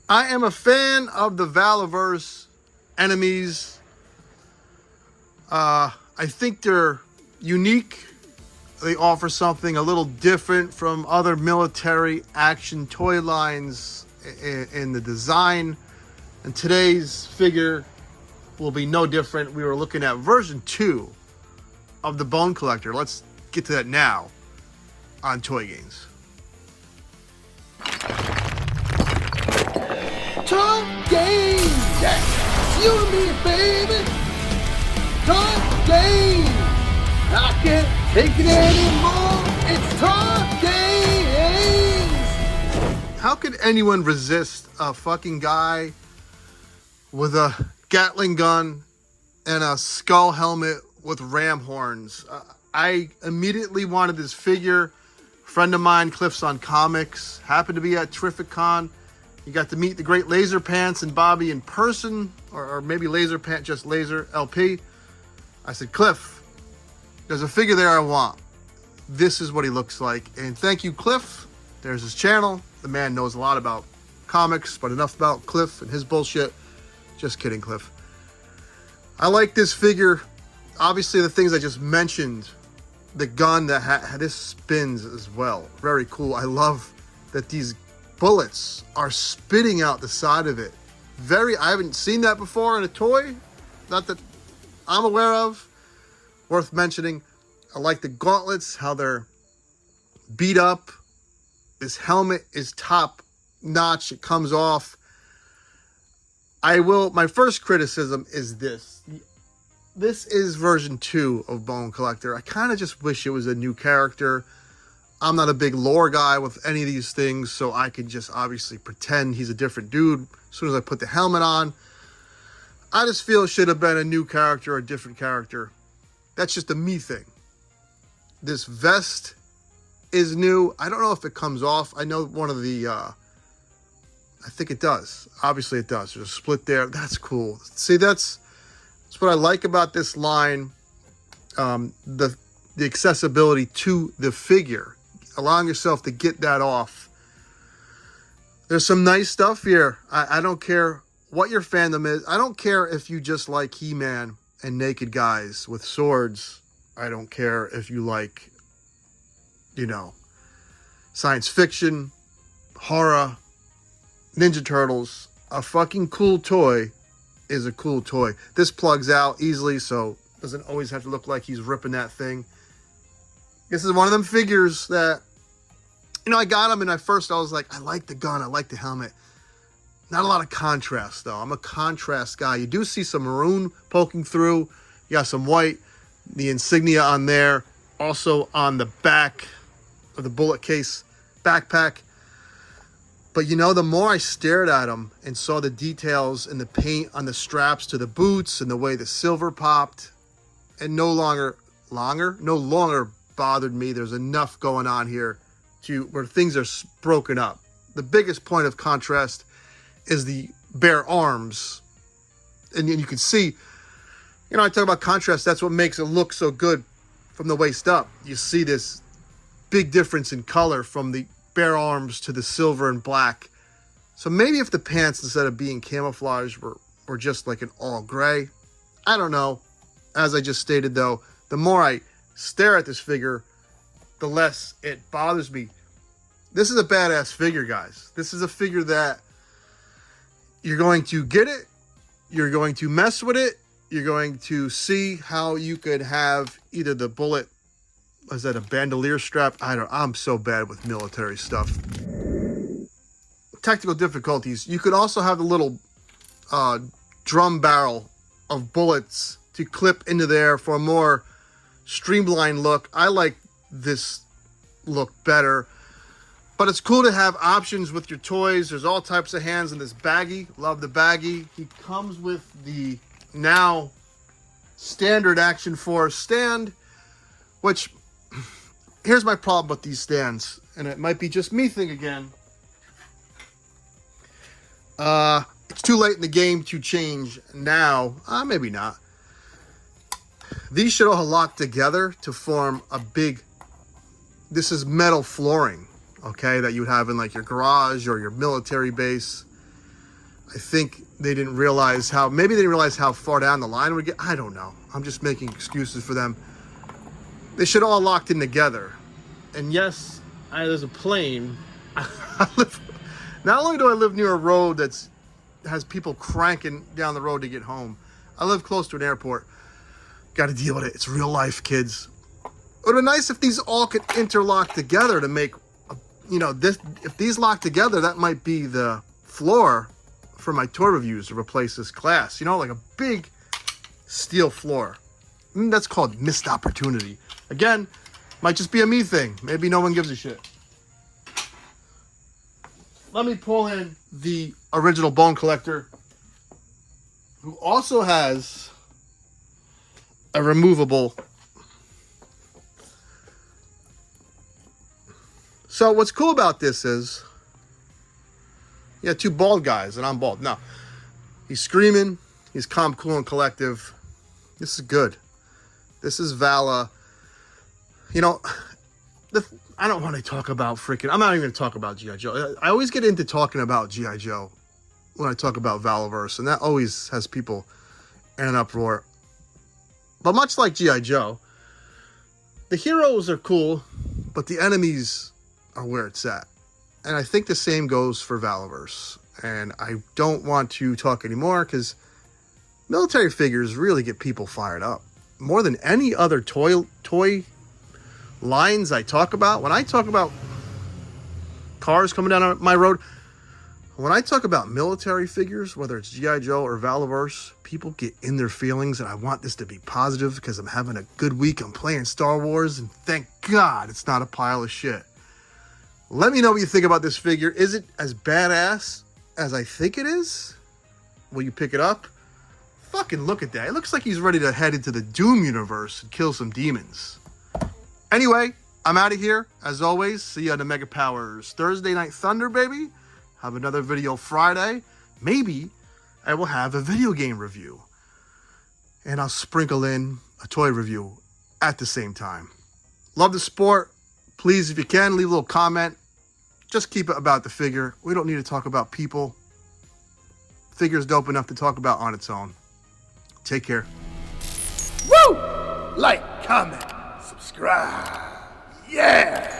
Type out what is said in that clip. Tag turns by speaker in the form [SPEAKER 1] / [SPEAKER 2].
[SPEAKER 1] I am a fan of the Valaverse enemies. I think they're unique. They offer something a little different from other military action toy lines in the design. And today's figure will be no different. We were looking at version 2 of the Bone Collector. Let's get to that now on Toy Games.
[SPEAKER 2] Toy Games! Yes! You and me, baby! Toy Games! I can't take it anymore! It's Toy Games!
[SPEAKER 1] How could anyone resist a fucking guy with a Gatling gun and a skull helmet with ram horns? I immediately wanted this figure. A friend of mine, Cliff's on Comics, happened to be at Terrificon. You got to meet the great Laser Pants and Bobby in person, or maybe Laser Pant, just Laser LP. I said, Cliff, there's a figure there I want. This is what he looks like. And thank you, Cliff. There's his channel. The man knows a lot about comics, but enough about Cliff and his bullshit. Just kidding, Cliff. I like this figure. Obviously, the things I just mentioned. The gun that this spins as well. Very cool. I love that these bullets are spitting out the side of it. I haven't seen that before in a toy. Not that I'm aware of. Worth mentioning. I like the gauntlets, how they're beat up. This helmet is top notch. It comes off. My first criticism is this. This is version 2 of Bone Collector. I kind of just wish it was a new character. I'm not a big lore guy with any of these things, so I could just obviously pretend he's a different dude as soon as I put the helmet on. I just feel it should have been a new character or a different character. That's just a me thing. This vest is new. I don't know if it comes off. I know one of the... I think it does. Obviously it does. There's a split there. That's cool. See, that's what I like about this line. The accessibility to the figure. Allowing yourself to get that off. There's some nice stuff here. I don't care what your fandom is. I don't care if you just like He-Man and naked guys with swords. I don't care if you like, science fiction, horror, Ninja Turtles. A fucking cool toy is a cool toy. This plugs out easily, so doesn't always have to look like he's ripping that thing. This is one of them figures that, I got him, and at first I was like, I like the gun, I like the helmet. Not a lot of contrast, though. I'm a contrast guy. You do see some maroon poking through. You got some white, the insignia on there. Also on the back of the bullet case backpack. But the more I stared at him and saw the details and the paint on the straps to the boots and the way the silver popped, and no longer bothered me. There's enough going on here where things are broken up. The biggest point of contrast is the bare arms. And you can see, I talk about contrast. That's what makes it look so good from the waist up. You see this big difference in color from the bare arms to the silver and black. So maybe if the pants, instead of being camouflage, were just like an all gray. I don't know. As I just stated, though, the more I stare at this figure, the less it bothers me. This is a badass figure, guys. This is a figure that you're going to get it. You're going to mess with it. You're going to see how you could have either the bullet, is that a bandolier strap? I'm so bad with military stuff. Technical difficulties. You could also have the little drum barrel of bullets to clip into there for a more streamlined look. I like this look better. But it's cool to have options with your toys. There's all types of hands in this baggie. Love the baggie. He comes with the now standard Action Force stand, which, here's my problem with these stands. And it might be just me thing again. It's too late in the game to change now. Maybe not. These should all lock together to form a big, this is metal flooring, okay, that you would have in like your garage or your military base. I think they didn't realize how, maybe they didn't realize how far down the line would get. I don't know. I'm just making excuses for them. They should all locked in together. And yes, there's a plane. Not only do I live near a road that has people cranking down the road to get home, I live close to an airport. Got to deal with it. It's real life, kids. It would be nice if these all could interlock together to make, this. If these lock together, that might be the floor for my toy reviews to replace this glass. Like a big steel floor. That's called missed opportunity. Again, might just be a me thing. Maybe no one gives a shit. Let me pull in the original Bone Collector, who also has a removable. So what's cool about this is, two bald guys, and I'm bald. No, he's screaming. He's calm, cool, and collective. This is good. This is Vala. I don't want to talk about I'm not even going to talk about G.I. Joe. I always get into talking about G.I. Joe when I talk about Valaverse, and that always has people in an uproar. But much like G.I. Joe, the heroes are cool, but the enemies are where it's at. And I think the same goes for Valaverse. And I don't want to talk anymore because military figures really get people fired up. More than any other toy lines I talk about. When I talk about cars coming down my road, when I talk about military figures, whether it's G.I. Joe or Valaverse, people get in their feelings, and I want this to be positive because I'm having a good week. I'm playing Star Wars, and thank God it's not a pile of shit. Let me know what you think about this figure. Is it as badass as I think it is? Will you pick it up? Fucking look at that. It looks like he's ready to head into the Doom universe and kill some demons. Anyway, I'm out of here. As always, see you on the Mega Powers Thursday Night Thunder, baby. Have another video Friday. Maybe I will have a video game review. And I'll sprinkle in a toy review at the same time. Love the sport. Please, if you can, leave a little comment. Just keep it about the figure. We don't need to talk about people. Figure's dope enough to talk about on its own. Take care.
[SPEAKER 2] Woo! Like, comment, subscribe. Yeah!